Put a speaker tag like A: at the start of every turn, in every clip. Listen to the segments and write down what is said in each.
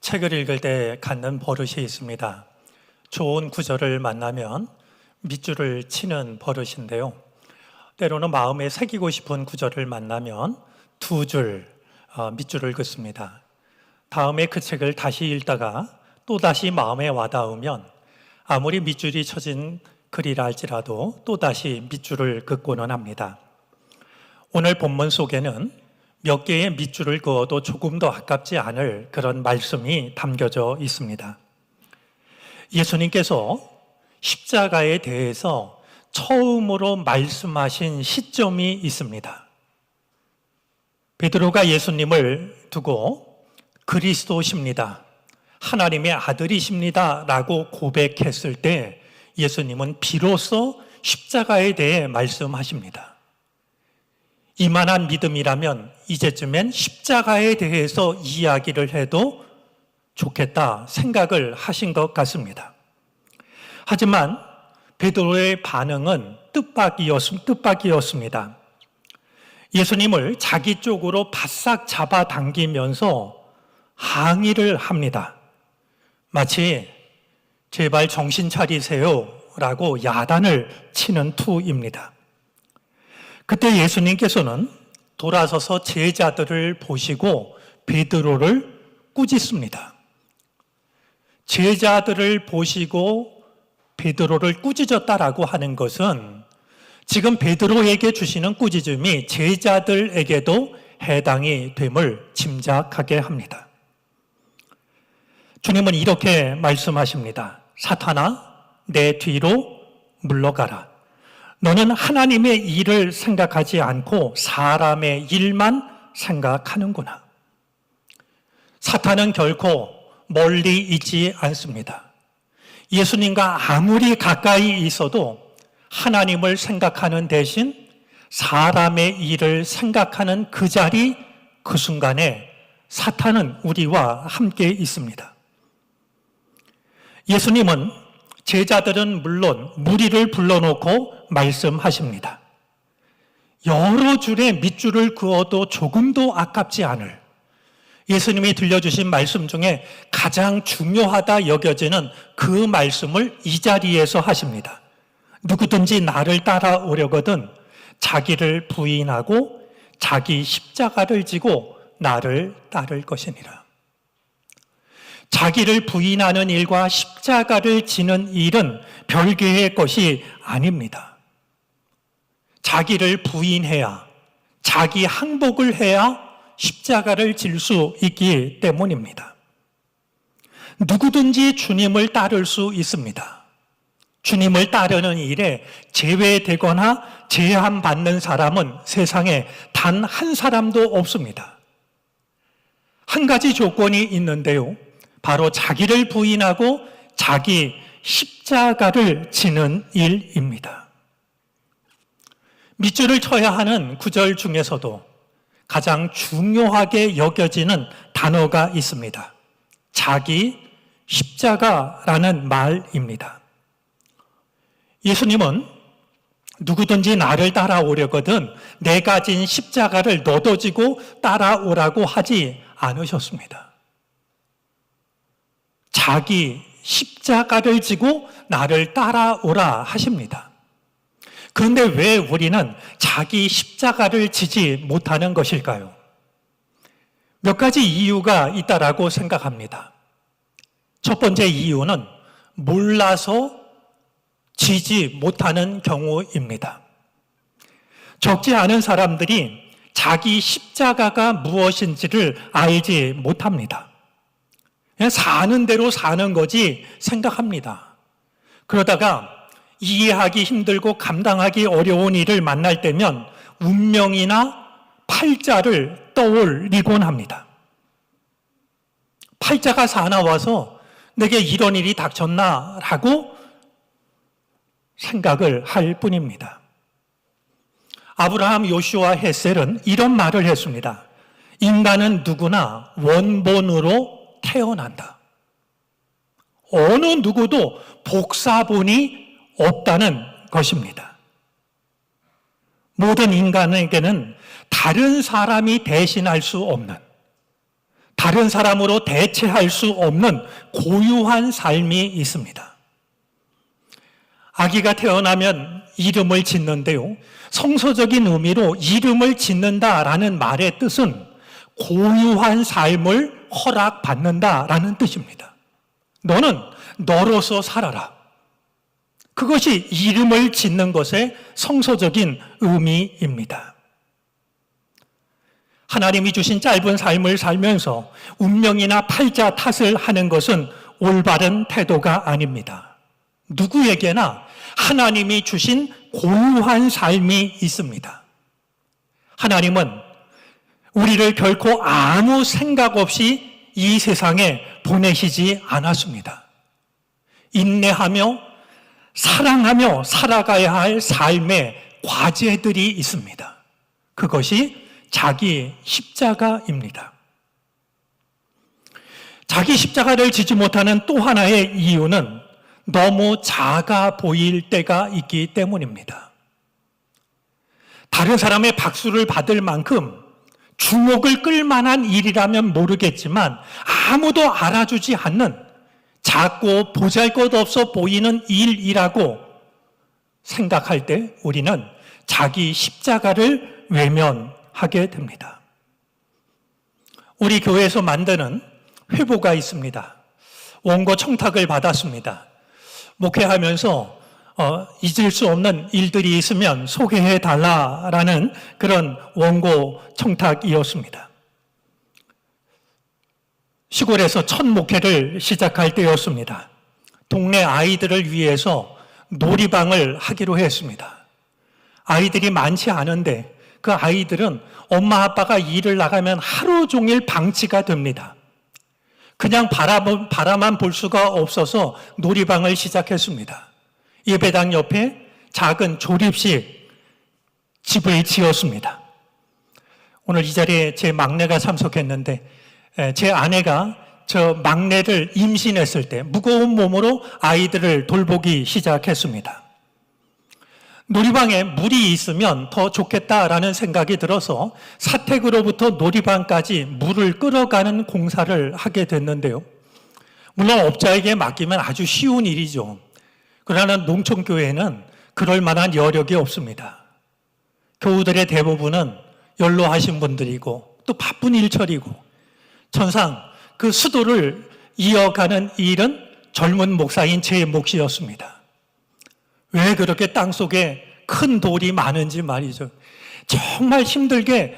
A: 책을 읽을 때 갖는 버릇이 있습니다. 좋은 구절을 만나면 밑줄을 치는 버릇인데요. 때로는 마음에 새기고 싶은 구절을 만나면 두 줄 밑줄을 긋습니다. 다음에 그 책을 다시 읽다가 또다시 마음에 와닿으면 아무리 밑줄이 쳐진 글이라 할지라도 또다시 밑줄을 긋고는 합니다. 오늘 본문 속에는 몇 개의 밑줄을 그어도 조금 더 아깝지 않을 그런 말씀이 담겨져 있습니다. 예수님께서 십자가에 대해서 처음으로 말씀하신 시점이 있습니다. 베드로가 예수님을 두고 그리스도십니다, 하나님의 아들이십니다 라고 고백했을 때 예수님은 비로소 십자가에 대해 말씀하십니다. 이만한 믿음이라면 이제쯤엔 십자가에 대해서 이야기를 해도 좋겠다 생각을 하신 것 같습니다. 하지만 베드로의 반응은 뜻밖이었습니다. 예수님을 자기 쪽으로 바싹 잡아당기면서 항의를 합니다. 마치 제발 정신 차리세요 라고 야단을 치는 투입니다. 그때 예수님께서는 돌아서서 제자들을 보시고 베드로를 꾸짖습니다. 제자들을 보시고 베드로를 꾸짖었다라고 하는 것은 지금 베드로에게 주시는 꾸짖음이 제자들에게도 해당이 됨을 짐작하게 합니다. 주님은 이렇게 말씀하십니다. 사탄아, 내 뒤로 물러가라. 너는 하나님의 일을 생각하지 않고 사람의 일만 생각하는구나. 사탄은 결코 멀리 있지 않습니다. 예수님과 아무리 가까이 있어도 하나님을 생각하는 대신 사람의 일을 생각하는 그 자리, 그 순간에 사탄은 우리와 함께 있습니다. 예수님은 제자들은 물론 무리를 불러놓고 말씀하십니다. 여러 줄의 밑줄을 그어도 조금도 아깝지 않을 예수님이 들려주신 말씀 중에 가장 중요하다 여겨지는 그 말씀을 이 자리에서 하십니다. 누구든지 나를 따라오려거든 자기를 부인하고 자기 십자가를 지고 나를 따를 것이니라. 자기를 부인하는 일과 십자가를 지는 일은 별개의 것이 아닙니다. 자기를 부인해야, 자기 항복을 해야 십자가를 질 수 있기 때문입니다. 누구든지 주님을 따를 수 있습니다. 주님을 따르는 일에 제외되거나 제한받는 사람은 세상에 단 한 사람도 없습니다. 한 가지 조건이 있는데요. 바로 자기를 부인하고 자기 십자가를 지는 일입니다. 밑줄을 쳐야 하는 구절 중에서도 가장 중요하게 여겨지는 단어가 있습니다. 자기 십자가라는 말입니다. 예수님은 누구든지 나를 따라오려거든 내가 진 십자가를 너도 지고 따라오라고 하지 않으셨습니다. 자기 십자가를 지고 나를 따라오라 하십니다. 그런데 왜 우리는 자기 십자가를 지지 못하는 것일까요? 몇 가지 이유가 있다라고 생각합니다. 첫 번째 이유는 몰라서 지지 못하는 경우입니다. 적지 않은 사람들이 자기 십자가가 무엇인지를 알지 못합니다. 그냥 사는 대로 사는 거지 생각합니다. 그러다가 이해하기 힘들고 감당하기 어려운 일을 만날 때면 운명이나 팔자를 떠올리곤 합니다. 팔자가 사나워서 내게 이런 일이 닥쳤나 라고 생각을 할 뿐입니다. 아브라함, 요슈아, 헷셀은 이런 말을 했습니다. 인간은 누구나 원본으로 태어난다. 어느 누구도 복사본이 없다는 것입니다. 모든 인간에게는 다른 사람이 대신할 수 없는, 다른 사람으로 대체할 수 없는 고유한 삶이 있습니다. 아기가 태어나면 이름을 짓는데요. 성서적인 의미로 이름을 짓는다라는 말의 뜻은 고유한 삶을 허락받는다라는 뜻입니다. 너는 너로서 살아라. 그것이 이름을 짓는 것의 성서적인 의미입니다. 하나님이 주신 짧은 삶을 살면서 운명이나 팔자 탓을 하는 것은 올바른 태도가 아닙니다. 누구에게나 하나님이 주신 고유한 삶이 있습니다. 하나님은 우리를 결코 아무 생각 없이 이 세상에 보내시지 않았습니다. 인내하며 사랑하며 살아가야 할 삶의 과제들이 있습니다. 그것이 자기 십자가입니다. 자기 십자가를 지지 못하는 또 하나의 이유는 너무 작아 보일 때가 있기 때문입니다. 다른 사람의 박수를 받을 만큼 주목을 끌 만한 일이라면 모르겠지만 아무도 알아주지 않는 작고 보잘것없어 보이는 일이라고 생각할 때 우리는 자기 십자가를 외면하게 됩니다. 우리 교회에서 만드는 회보가 있습니다. 원고 청탁을 받았습니다. 목회하면서 잊을 수 없는 일들이 있으면 소개해 달라라는 그런 원고 청탁이었습니다. 시골에서 첫 목회를 시작할 때였습니다. 동네 아이들을 위해서 놀이방을 하기로 했습니다. 아이들이 많지 않은데 그 아이들은 엄마 아빠가 일을 나가면 하루 종일 방치가 됩니다. 그냥 바라만 볼 수가 없어서 놀이방을 시작했습니다. 예배당 옆에 작은 조립식 집을 지었습니다. 오늘 이 자리에 제 막내가 참석했는데 제 아내가 저 막내를 임신했을 때 무거운 몸으로 아이들을 돌보기 시작했습니다. 놀이방에 물이 있으면 더 좋겠다라는 생각이 들어서 사택으로부터 놀이방까지 물을 끌어가는 공사를 하게 됐는데요. 물론 업자에게 맡기면 아주 쉬운 일이죠. 그러나 농촌교회는 그럴 만한 여력이 없습니다. 교우들의 대부분은 연로하신 분들이고 또 바쁜 일처리고 천상 그 수도를 이어가는 일은 젊은 목사인 제 몫이었습니다. 왜 그렇게 땅속에 큰 돌이 많은지 말이죠. 정말 힘들게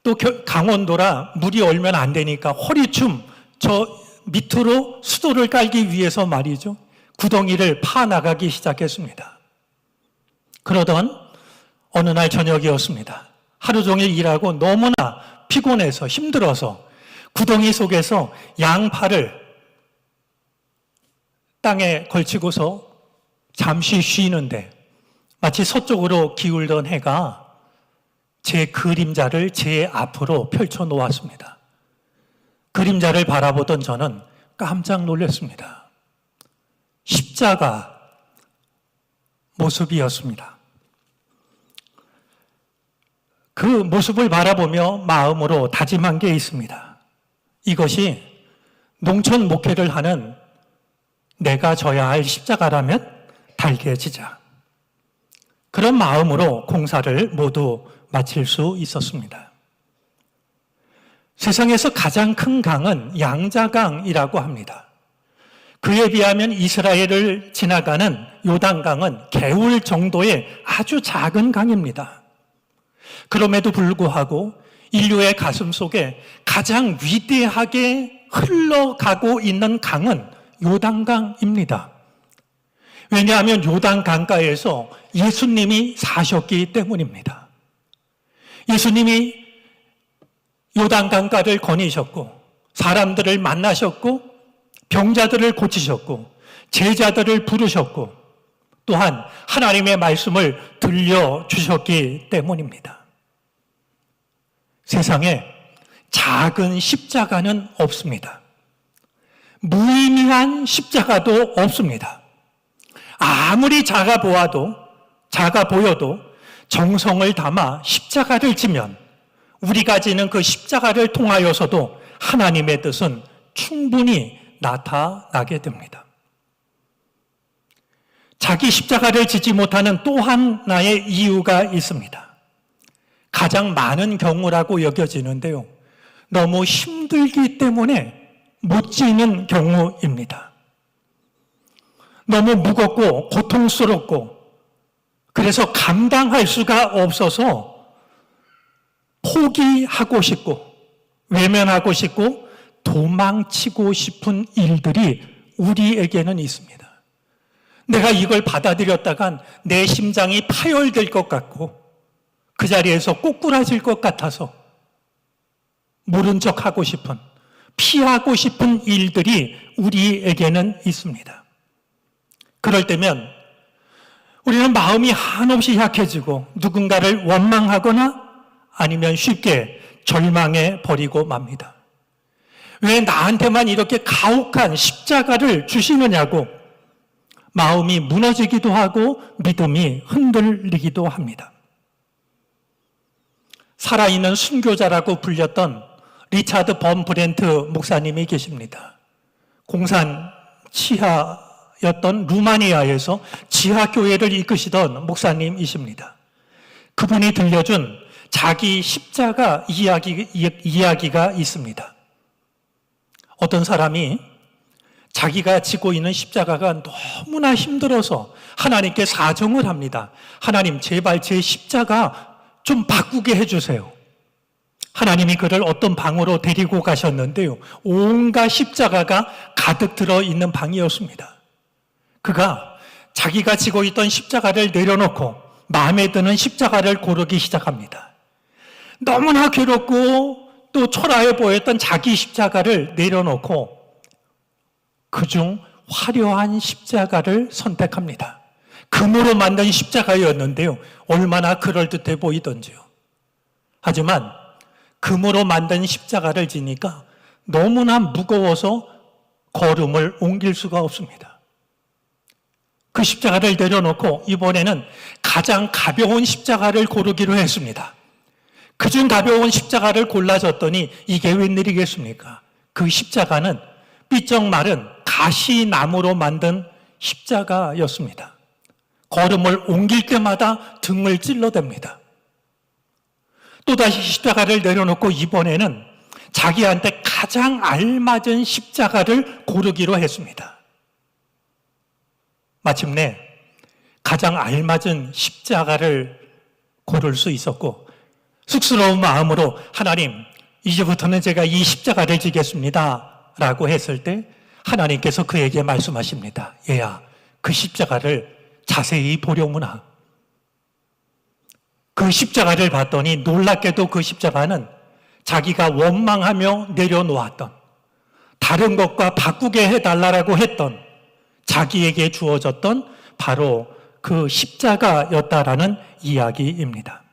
A: 또 강원도라 물이 얼면 안 되니까 허리춤 저 밑으로 수도를 깔기 위해서 말이죠. 구덩이를 파나가기 시작했습니다. 그러던 어느 날 저녁이었습니다. 하루 종일 일하고 너무나 피곤해서 힘들어서 구덩이 속에서 양팔을 땅에 걸치고서 잠시 쉬는데 마치 서쪽으로 기울던 해가 제 그림자를 제 앞으로 펼쳐 놓았습니다. 그림자를 바라보던 저는 깜짝 놀랐습니다. 십자가 모습이었습니다. 그 모습을 바라보며 마음으로 다짐한 게 있습니다. 이것이 농촌 목회를 하는 내가 져야 할 십자가라면 달개지자. 그런 마음으로 공사를 모두 마칠 수 있었습니다. 세상에서 가장 큰 강은 양자강이라고 합니다. 그에 비하면 이스라엘을 지나가는 요단강은 개울 정도의 아주 작은 강입니다. 그럼에도 불구하고 인류의 가슴 속에 가장 위대하게 흘러가고 있는 강은 요단강입니다. 왜냐하면 요단 강가에서 예수님이 사셨기 때문입니다. 예수님이 요단 강가를 거니셨고 사람들을 만나셨고 병자들을 고치셨고 제자들을 부르셨고 또한 하나님의 말씀을 들려주셨기 때문입니다. 세상에 작은 십자가는 없습니다. 무의미한 십자가도 없습니다. 아무리 작아 보여도 정성을 담아 십자가를 지면 우리가 지는 그 십자가를 통하여서도 하나님의 뜻은 충분히 나타나게 됩니다. 자기 십자가를 지지 못하는 또 하나의 이유가 있습니다. 가장 많은 경우라고 여겨지는데요. 너무 힘들기 때문에 못 지는 경우입니다. 너무 무겁고 고통스럽고 그래서 감당할 수가 없어서 포기하고 싶고 외면하고 싶고 도망치고 싶은 일들이 우리에게는 있습니다. 내가 이걸 받아들였다간 내 심장이 파열될 것 같고 그 자리에서 꼬꾸라질 것 같아서 모른 척하고 싶은, 피하고 싶은 일들이 우리에게는 있습니다. 그럴 때면 우리는 마음이 한없이 약해지고 누군가를 원망하거나 아니면 쉽게 절망해 버리고 맙니다. 왜 나한테만 이렇게 가혹한 십자가를 주시느냐고 마음이 무너지기도 하고 믿음이 흔들리기도 합니다. 살아있는 순교자라고 불렸던 리차드 범 브렌트 목사님이 계십니다. 공산 치하였던 루마니아에서 지하교회를 이끄시던 목사님이십니다. 그분이 들려준 자기 십자가 이야기가 있습니다. 어떤 사람이 자기가 지고 있는 십자가가 너무나 힘들어서 하나님께 사정을 합니다. 하나님, 제발 제 십자가 좀 바꾸게 해주세요. 하나님이 그를 어떤 방으로 데리고 가셨는데요. 온갖 십자가가 가득 들어있는 방이었습니다. 그가 자기가 지고 있던 십자가를 내려놓고 마음에 드는 십자가를 고르기 시작합니다. 너무나 괴롭고 또 초라해 보였던 자기 십자가를 내려놓고 그중 화려한 십자가를 선택합니다. 금으로 만든 십자가였는데요. 얼마나 그럴듯해 보이던지요. 하지만 금으로 만든 십자가를 지니까 너무나 무거워서 걸음을 옮길 수가 없습니다. 그 십자가를 내려놓고 이번에는 가장 가벼운 십자가를 고르기로 했습니다. 그중 가벼운 십자가를 골라줬더니 이게 웬일이겠습니까? 그 십자가는 삐쩍 마른 가시나무로 만든 십자가였습니다. 걸음을 옮길 때마다 등을 찔러댑니다. 또다시 십자가를 내려놓고 이번에는 자기한테 가장 알맞은 십자가를 고르기로 했습니다. 마침내 가장 알맞은 십자가를 고를 수 있었고 쑥스러운 마음으로 하나님, 이제부터는 제가 이 십자가를 지겠습니다 라고 했을 때 하나님께서 그에게 말씀하십니다. 얘야, 그 십자가를 자세히 보려무나. 그 십자가를 봤더니 놀랍게도 그 십자가는 자기가 원망하며 내려놓았던, 다른 것과 바꾸게 해달라고 했던, 자기에게 주어졌던 바로 그 십자가였다라는 이야기입니다.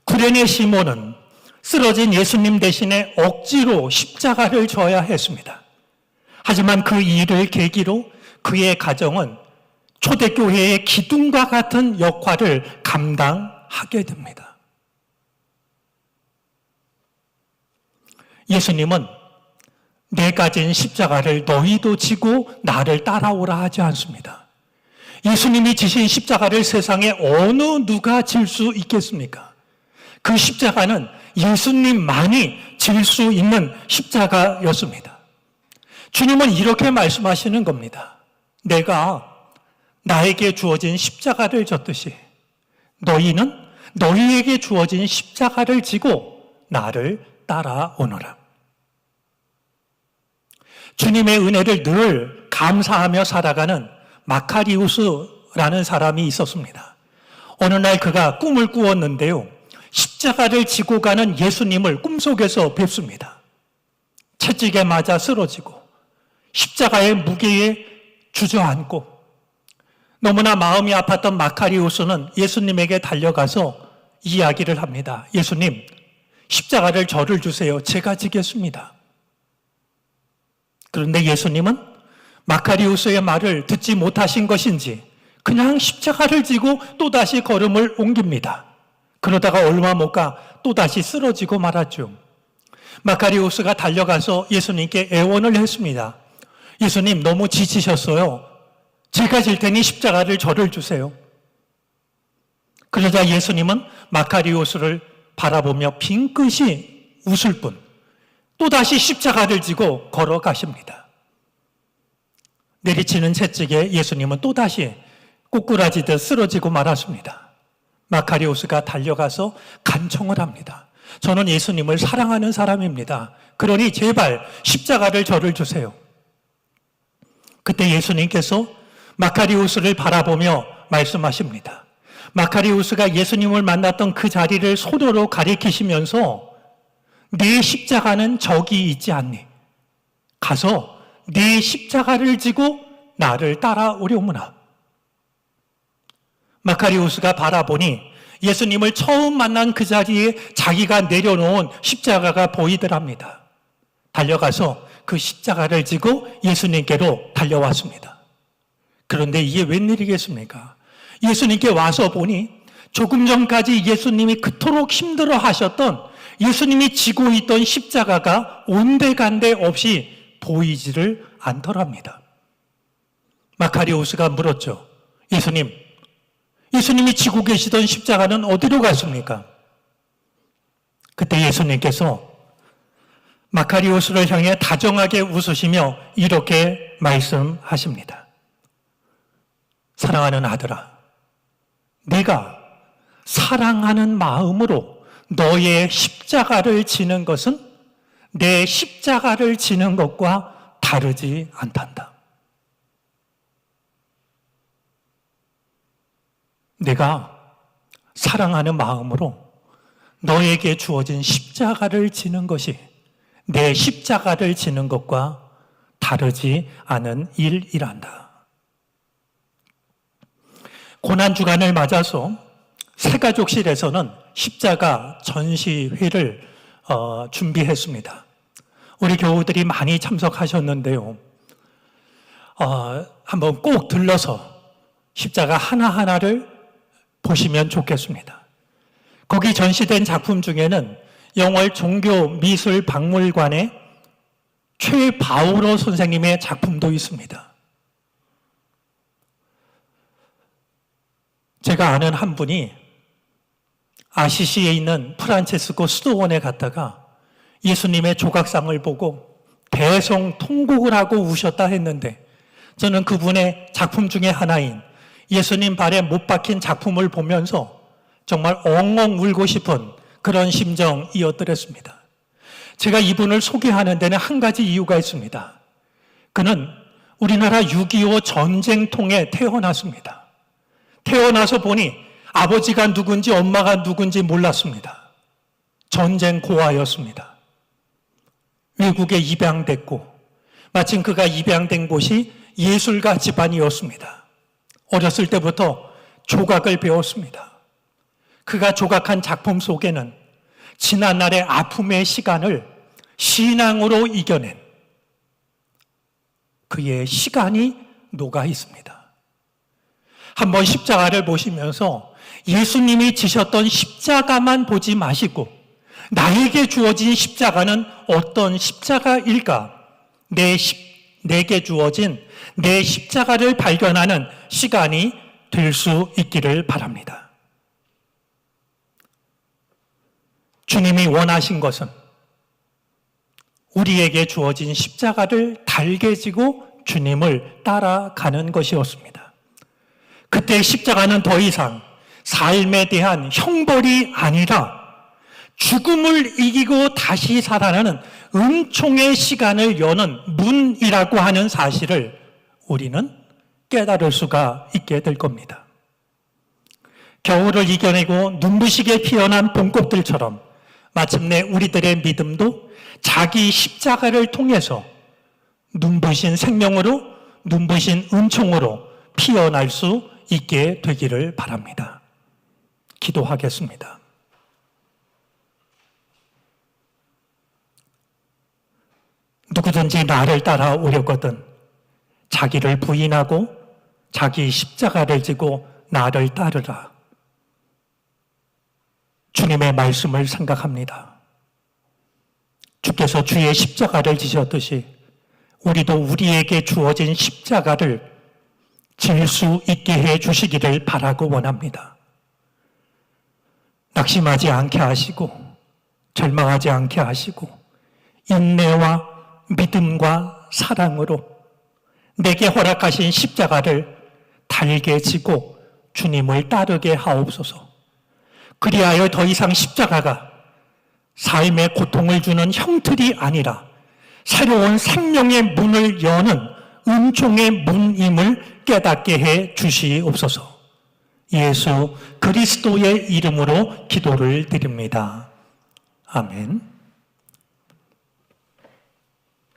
A: 구레네 시몬은 쓰러진 예수님 대신에 억지로 십자가를 져야 했습니다. 하지만 그 일을 계기로 그의 가정은 초대교회의 기둥과 같은 역할을 감당하게 됩니다. 예수님은 내 가진 십자가를 너희도 지고 나를 따라오라 하지 않습니다. 예수님이 지신 십자가를 세상에 어느 누가 질 수 있겠습니까? 그 십자가는 예수님만이 질 수 있는 십자가였습니다. 주님은 이렇게 말씀하시는 겁니다. 내가 나에게 주어진 십자가를 졌듯이 너희는 너희에게 주어진 십자가를 지고 나를 따라오너라. 주님의 은혜를 늘 감사하며 살아가는 마카리우스라는 사람이 있었습니다. 어느 날 그가 꿈을 꾸었는데요. 십자가를 지고 가는 예수님을 꿈속에서 뵙습니다. 채찍에 맞아 쓰러지고 십자가의 무게에 주저앉고 너무나 마음이 아팠던 마카리우스는 예수님에게 달려가서 이야기를 합니다. 예수님, 십자가를 저를 주세요. 제가 지겠습니다. 그런데 예수님은 마카리우스의 말을 듣지 못하신 것인지 그냥 십자가를 지고 또다시 걸음을 옮깁니다. 그러다가 얼마 못 가 또다시 쓰러지고 말았죠. 마카리오스가 달려가서 예수님께 애원을 했습니다. 예수님, 너무 지치셨어요. 제가 질 테니 십자가를 저를 주세요. 그러자 예수님은 마카리오스를 바라보며 빙긋이 웃을 뿐 또다시 십자가를 지고 걸어가십니다. 내리치는 채찍에 예수님은 또다시 꼬꾸라지듯 쓰러지고 말았습니다. 마카리오스가 달려가서 간청을 합니다. 저는 예수님을 사랑하는 사람입니다. 그러니 제발 십자가를 저를 주세요. 그때 예수님께서 마카리오스를 바라보며 말씀하십니다. 마카리오스가 예수님을 만났던 그 자리를 손으로 가리키시면서 네 십자가는 저기 있지 않니? 가서 네 십자가를 지고 나를 따라오려무나. 마카리오스가 바라보니 예수님을 처음 만난 그 자리에 자기가 내려놓은 십자가가 보이더랍니다. 달려가서 그 십자가를 지고 예수님께로 달려왔습니다. 그런데 이게 웬일이겠습니까? 예수님께 와서 보니 조금 전까지 예수님이 그토록 힘들어 하셨던 예수님이 지고 있던 십자가가 온데간데 없이 보이지를 않더랍니다. 마카리오스가 물었죠. 예수님이 지고 계시던 십자가는 어디로 갔습니까? 그때 예수님께서 마카리오스를 향해 다정하게 웃으시며 이렇게 말씀하십니다. 사랑하는 아들아, 네가 사랑하는 마음으로 너의 십자가를 지는 것은 내 십자가를 지는 것과 다르지 않단다. 내가 사랑하는 마음으로 너에게 주어진 십자가를 지는 것이 내 십자가를 지는 것과 다르지 않은 일이란다. 고난주간을 맞아서 새가족실에서는 십자가 전시회를 준비했습니다. 우리 교우들이 많이 참석하셨는데요. 한번 꼭 들러서 십자가 하나하나를 보시면 좋겠습니다. 거기 전시된 작품 중에는 영월 종교미술박물관의 최바오로 선생님의 작품도 있습니다. 제가 아는 한 분이 아시시에 있는 프란체스코 수도원에 갔다가 예수님의 조각상을 보고 대성통곡을 하고 우셨다 했는데, 저는 그분의 작품 중에 하나인 예수님 발에 못 박힌 작품을 보면서 정말 엉엉 울고 싶은 그런 심정이었더랬습니다. 제가 이분을 소개하는 데는 한 가지 이유가 있습니다. 그는 우리나라 6.25 전쟁통에 태어났습니다. 태어나서 보니 아버지가 누군지 엄마가 누군지 몰랐습니다. 전쟁 고아였습니다. 외국에 입양됐고 마침 그가 입양된 곳이 예술가 집안이었습니다. 어렸을 때부터 조각을 배웠습니다. 그가 조각한 작품 속에는 지난날의 아픔의 시간을 신앙으로 이겨낸 그의 시간이 녹아 있습니다. 한번 십자가를 보시면서 예수님이 지셨던 십자가만 보지 마시고 나에게 주어진 십자가는 어떤 십자가일까? 내게 주어진 내 십자가를 발견하는 시간이 될 수 있기를 바랍니다. 주님이 원하신 것은 우리에게 주어진 십자가를 달게 지고 주님을 따라가는 것이었습니다. 그때 십자가는 더 이상 삶에 대한 형벌이 아니라 죽음을 이기고 다시 살아나는 은총의 시간을 여는 문이라고 하는 사실을 우리는 깨달을 수가 있게 될 겁니다. 겨울을 이겨내고 눈부시게 피어난 봄꽃들처럼 마침내 우리들의 믿음도 자기 십자가를 통해서 눈부신 생명으로, 눈부신 은총으로 피어날 수 있게 되기를 바랍니다. 기도하겠습니다. 누구든지 나를 따라오려거든 자기를 부인하고 자기 십자가를 지고 나를 따르라. 주님의 말씀을 생각합니다. 주께서 주의 십자가를 지셨듯이 우리도 우리에게 주어진 십자가를 질 수 있게 해 주시기를 바라고 원합니다. 낙심하지 않게 하시고 절망하지 않게 하시고 인내와 믿음과 사랑으로 내게 허락하신 십자가를 달게 지고 주님을 따르게 하옵소서. 그리하여 더 이상 십자가가 삶의 고통을 주는 형틀이 아니라 새로운 생명의 문을 여는 은총의 문임을 깨닫게 해 주시옵소서. 예수 그리스도의 이름으로 기도를 드립니다. 아멘.